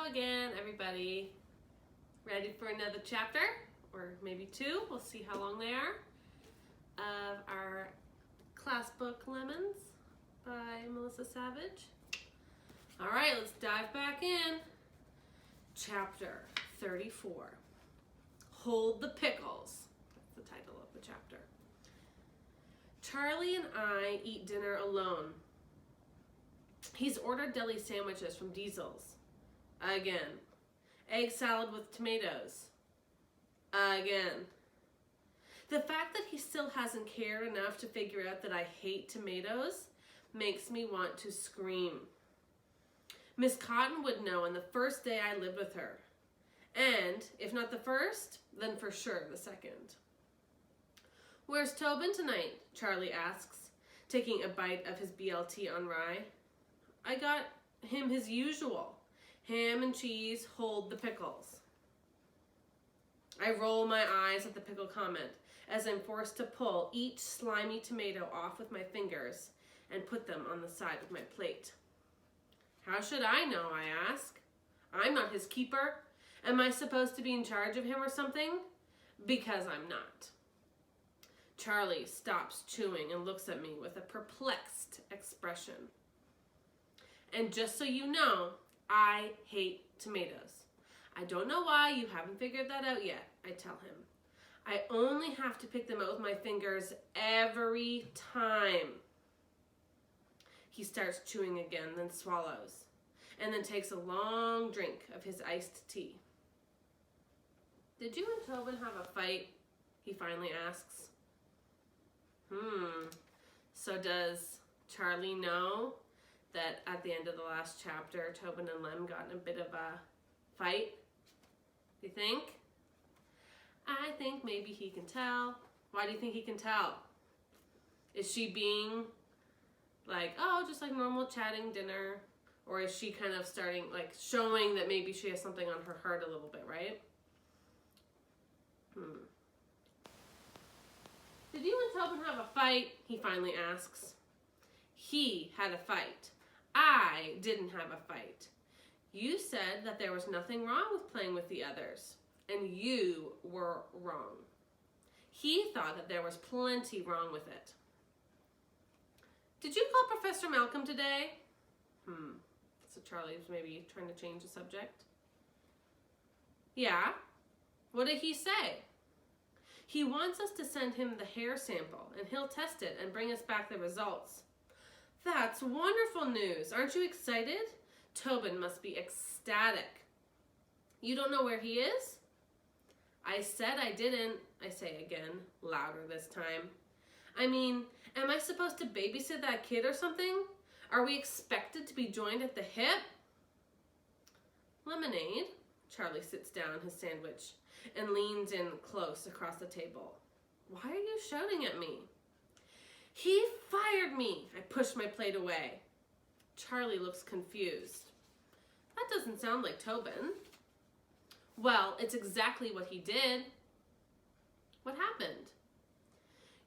Hello again, everybody. Ready for another chapter, or maybe two, we'll see how long they are, of our class book Lemons by Melissa Savage. All right, let's dive back in. Chapter 34, Hold the Pickles. That's the title of the chapter. Charlie and I eat dinner alone. He's ordered deli sandwiches from Diesel's. Again. Egg salad with tomatoes. Again. The fact that he still hasn't cared enough to figure out that I hate tomatoes makes me want to scream. Miss Cotton would know on the first day I lived with her. And, if not the first, then for sure the second. Where's Tobin tonight? Charlie asks, taking a bite of his BLT on rye. I got him his usual. Ham and cheese, hold the pickles. I roll my eyes at the pickle comment as I'm forced to pull each slimy tomato off with my fingers and put them on the side of my plate. How should I know, I ask. I'm not his keeper. Am I supposed to be in charge of him or something? Because I'm not. Charlie stops chewing and looks at me with a perplexed expression. And just so you know, I hate tomatoes. I don't know why you haven't figured that out yet, I tell him. I only have to pick them out with my fingers every time. He starts chewing again, then swallows, and then takes a long drink of his iced tea. Did you and Tobin have a fight? He finally asks. So does Charlie know that at the end of the last chapter, Tobin and Lem got in a bit of a fight? You think? I think maybe he can tell. Why do you think he can tell? Is she being like, oh, just like normal chatting dinner? Or is she kind of starting, like, showing that maybe she has something on her heart a little bit, right? Did you and Tobin have a fight? He finally asks. He had a fight. I didn't have a fight. You said that there was nothing wrong with playing with the others, and you were wrong. He thought that there was plenty wrong with it. Did you call Professor Malcolm today? So Charlie's maybe trying to change the subject. Yeah? What did he say? He wants us to send him the hair sample, and he'll test it and bring us back the results. That's wonderful news. Aren't you excited? Tobin must be ecstatic. You don't know where he is? I said I didn't, I say again, louder this time. I mean, am I supposed to babysit that kid or something? Are we expected to be joined at the hip? Lemonade? Charlie sits down his sandwich and leans in close across the table. Why are you shouting at me? He fired me. I push my plate away. Charlie looks confused. That doesn't sound like Tobin. Well, it's exactly what he did. What happened?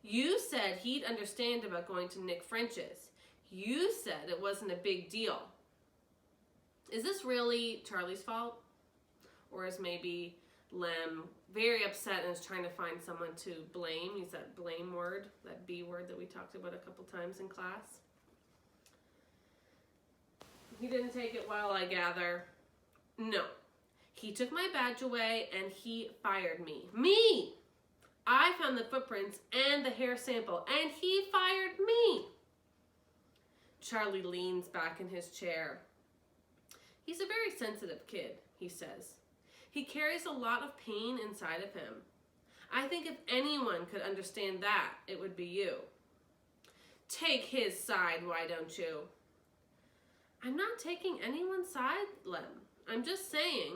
You said he'd understand about going to Nick French's. You said it wasn't a big deal. Is this really Charlie's fault? Or is maybe Lem very upset and is trying to find someone to blame? Use that blame word, that B word that we talked about a couple times in class. He didn't take it well, I gather. No. He took my badge away and he fired me. Me! I found the footprints and the hair sample and he fired me. Charlie leans back in his chair. He's a very sensitive kid, he says. He carries a lot of pain inside of him. I think if anyone could understand that, it would be you. Take his side, why don't you? I'm not taking anyone's side, Lem. I'm just saying.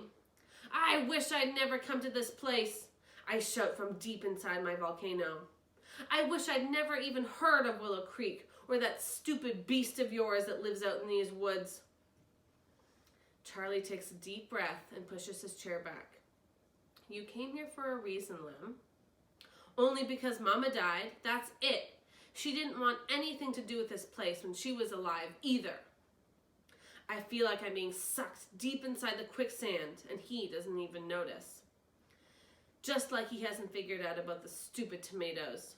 I wish I'd never come to this place, I shout from deep inside my volcano. I wish I'd never even heard of Willow Creek or that stupid beast of yours that lives out in these woods. Charlie takes a deep breath and pushes his chair back. You came here for a reason, Lem. Only because Mama died, that's it. She didn't want anything to do with this place when she was alive either. I feel like I'm being sucked deep inside the quicksand, and he doesn't even notice. Just like he hasn't figured out about the stupid tomatoes.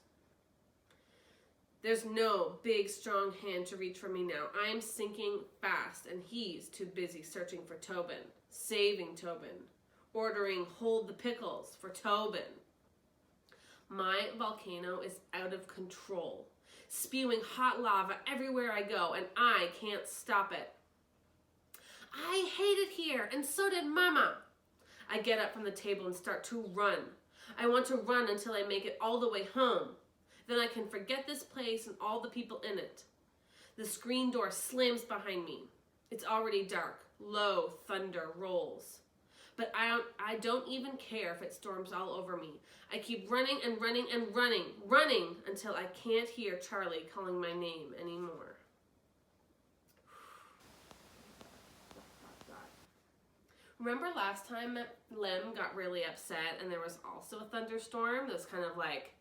There's no big, strong hand to reach for me now. I'm sinking fast, and he's too busy searching for Tobin, saving Tobin, ordering hold the pickles for Tobin. My volcano is out of control, spewing hot lava everywhere I go, and I can't stop it. I hate it here, and so did Mama. I get up from the table and start to run. I want to run until I make it all the way home. Then I can forget this place and all the people in it. The screen door slams behind me. It's already dark. Low thunder rolls. But I don't even care if it storms all over me. I keep running and running and running until I can't hear Charlie calling my name anymore. Remember last time Lem got really upset and there was also a thunderstorm that was kind of like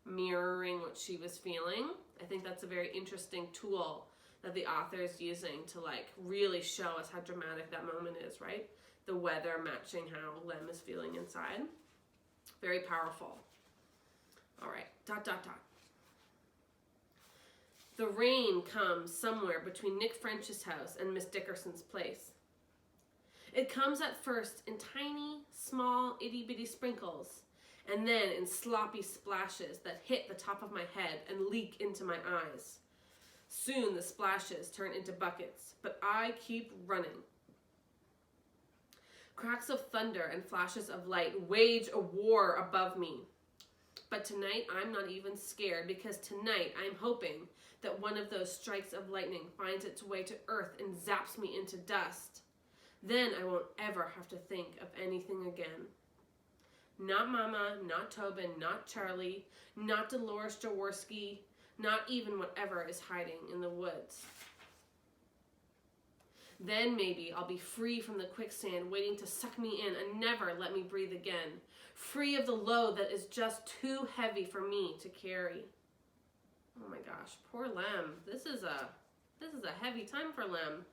mirroring what she was feeling? I think that's a very interesting tool that the author is using to like really show us how dramatic that moment is, right? The weather matching how Lem is feeling inside. Very powerful. All right, ... The rain comes somewhere between Nick French's house and Miss Dickerson's place. It comes at first in tiny, small, itty-bitty sprinkles, and then in sloppy splashes that hit the top of my head and leak into my eyes. Soon the splashes turn into buckets, but I keep running. Cracks of thunder and flashes of light wage a war above me. But tonight I'm not even scared, because tonight I'm hoping that one of those strikes of lightning finds its way to earth and zaps me into dust. Then I won't ever have to think of anything again. Not Mama, not Tobin, not Charlie, not Dolores Jaworski, not even whatever is hiding in the woods. Then maybe I'll be free from the quicksand waiting to suck me in and never let me breathe again. Free of the load that is just too heavy for me to carry. Oh my gosh, poor Lem. This is a heavy time for Lem.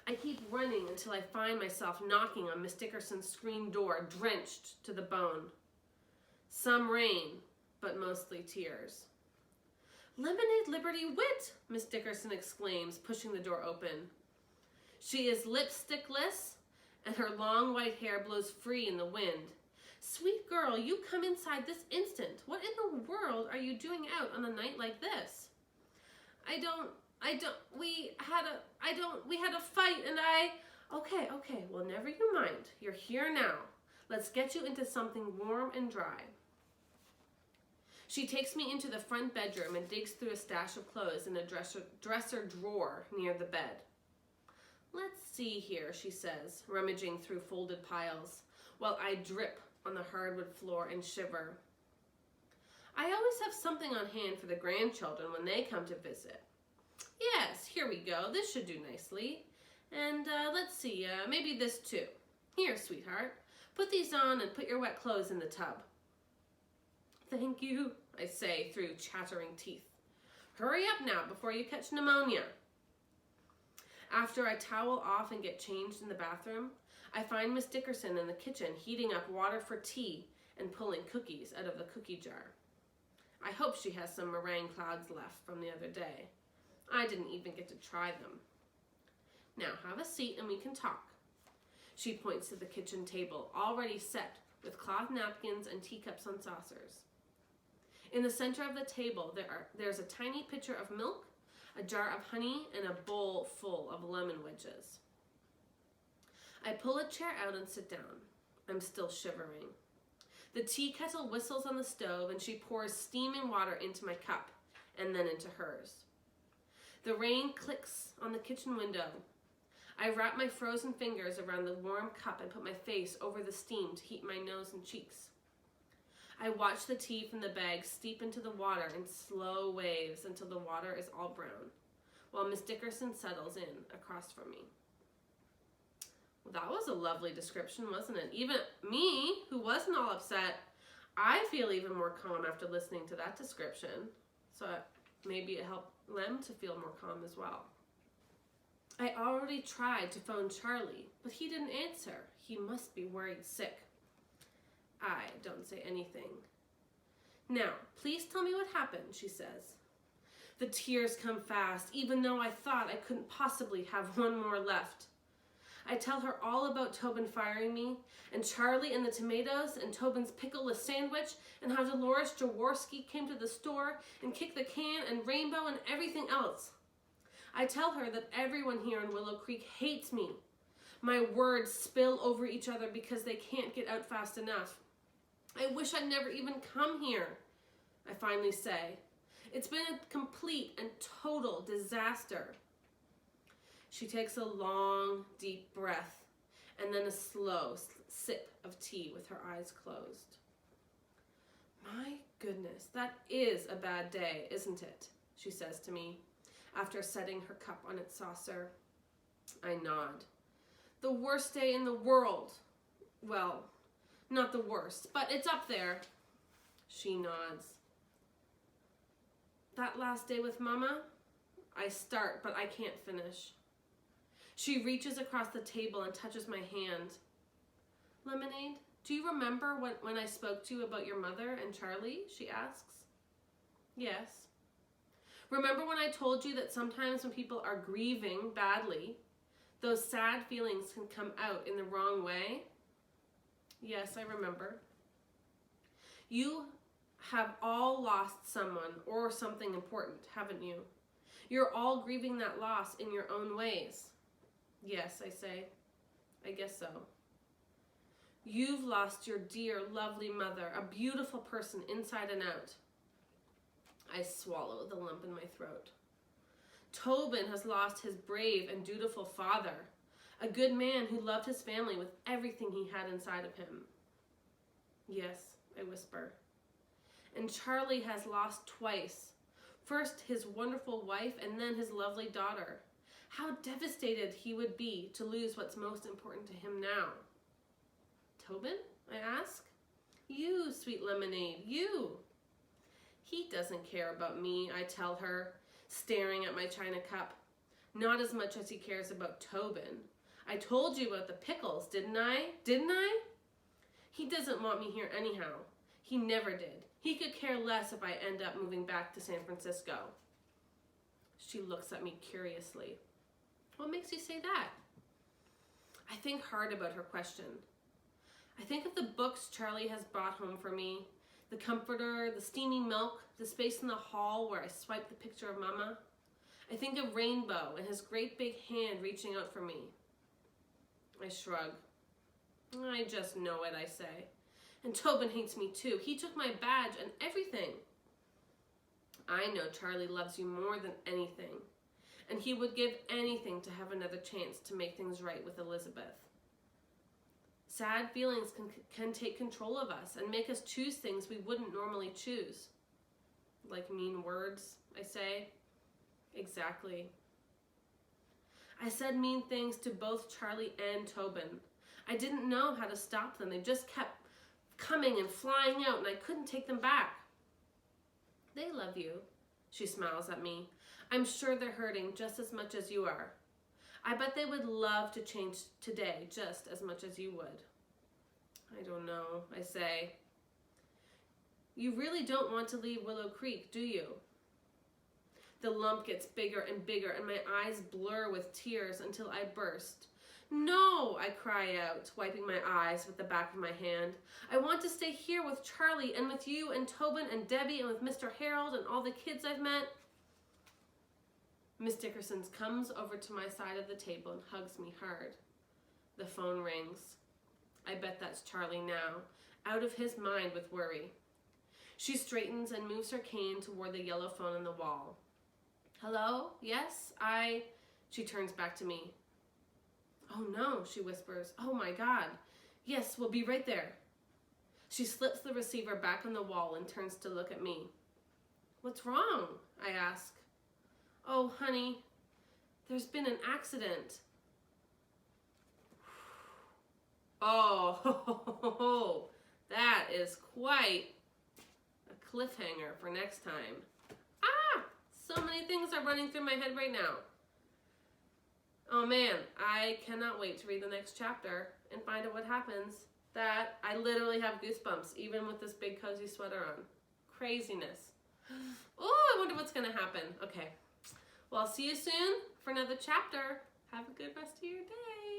I keep running until I find myself knocking on Miss Dickerson's screen door, drenched to the bone. Some rain, but mostly tears. Lemonade, Liberty, Wit, Miss Dickerson exclaims, pushing the door open. She is lipstickless, and her long white hair blows free in the wind. Sweet girl, you come inside this instant. What in the world are you doing out on a night like this? We had a fight and Okay, well, never you mind. You're here now. Let's get you into something warm and dry. She takes me into the front bedroom and digs through a stash of clothes in a dresser drawer near the bed. Let's see here, she says, rummaging through folded piles, while I drip on the hardwood floor and shiver. I always have something on hand for the grandchildren when they come to visit. Yes, here we go. This should do nicely. And let's see, maybe this too. Here, sweetheart. Put these on and put your wet clothes in the tub. Thank you, I say through chattering teeth. Hurry up now before you catch pneumonia. After I towel off and get changed in the bathroom, I find Miss Dickerson in the kitchen heating up water for tea and pulling cookies out of the cookie jar. I hope she has some meringue clouds left from the other day. I didn't even get to try them. Now have a seat and we can talk. She points to the kitchen table, already set with cloth napkins and teacups on saucers. In the center of the table, there's a tiny pitcher of milk, a jar of honey, and a bowl full of lemon wedges. I pull a chair out and sit down. I'm still shivering. The tea kettle whistles on the stove and she pours steaming water into my cup and then into hers. The rain clicks on the kitchen window. I wrap my frozen fingers around the warm cup and put my face over the steam to heat my nose and cheeks. I watch the tea from the bag steep into the water in slow waves until the water is all brown, while Miss Dickerson settles in across from me. Well, that was a lovely description, wasn't it? Even me, who wasn't all upset, I feel even more calm after listening to that description. So maybe it helped Lem to feel more calm as well. I already tried to phone Charlie, but he didn't answer. He must be worried sick. I don't say anything. Now, please tell me what happened, she says. The tears come fast, even though I thought I couldn't possibly have one more left. I tell her all about Tobin firing me, and Charlie and the tomatoes, and Tobin's pickleless sandwich, and how Dolores Jaworski came to the store and kicked the can and Rainbow and everything else. I tell her that everyone here in Willow Creek hates me. My words spill over each other because they can't get out fast enough. I wish I'd never even come here, I finally say. It's been a complete and total disaster. She takes a long, deep breath and then a slow sip of tea with her eyes closed. My goodness, that is a bad day, isn't it? She says to me after setting her cup on its saucer. I nod. The worst day in the world. Well, not the worst, but it's up there. She nods. That last day with Mama? I start, but I can't finish. She reaches across the table and touches my hand. Lemonade, do you remember when I spoke to you about your mother and Charlie? She asks. Yes. Remember when I told you that sometimes when people are grieving badly, those sad feelings can come out in the wrong way? Yes, I remember. You have all lost someone or something important, haven't you? You're all grieving that loss in your own ways. Yes, I say. I guess so. You've lost your dear, lovely mother, a beautiful person inside and out. I swallow the lump in my throat. Tobin has lost his brave and dutiful father, a good man who loved his family with everything he had inside of him. Yes, I whisper. And Charlie has lost twice. First his wonderful wife and then his lovely daughter. How devastated he would be to lose what's most important to him now. Tobin? I ask. You, sweet lemonade, you. He doesn't care about me, I tell her, staring at my china cup. Not as much as he cares about Tobin. I told you about the pickles, didn't I? Didn't I? He doesn't want me here anyhow. He never did. He could care less if I end up moving back to San Francisco. She looks at me curiously. What makes you say that? I think hard about her question. I think of the books Charlie has brought home for me, the comforter, the steaming milk, the space in the hall where I swipe the picture of Mama. I think of Rainbow and his great big hand reaching out for me. I shrug. I just know it, I say. And Tobin hates me too. He took my badge and everything. I know Charlie loves you more than anything, and he would give anything to have another chance to make things right with Elizabeth. Sad feelings can take control of us and make us choose things we wouldn't normally choose. Like mean words, I say. Exactly. I said mean things to both Charlie and Tobin. I didn't know how to stop them. They just kept coming and flying out, and I couldn't take them back. They love you, she smiles at me. I'm sure they're hurting just as much as you are. I bet they would love to change today just as much as you would. I don't know, I say. You really don't want to leave Willow Creek, do you? The lump gets bigger and bigger, and my eyes blur with tears until I burst. No, I cry out, wiping my eyes with the back of my hand. I want to stay here with Charlie and with you and Tobin and Debbie and with Mr. Harold and all the kids I've met. Miss Dickerson comes over to my side of the table and hugs me hard. The phone rings. I bet that's Charlie now, out of his mind with worry. She straightens and moves her cane toward the yellow phone on the wall. Hello? Yes? She turns back to me. Oh no, she whispers. Oh my God. Yes, we'll be right there. She slips the receiver back on the wall and turns to look at me. What's wrong? I ask. Oh, honey, there's been an accident. Oh, that is quite a cliffhanger for next time. So many things are running through my head right now. Oh man, I cannot wait to read the next chapter and find out what happens. That I literally have goosebumps even with this big cozy sweater on. Craziness. Oh, I wonder what's going to happen. Okay. Well, I'll see you soon for another chapter. Have a good rest of your day.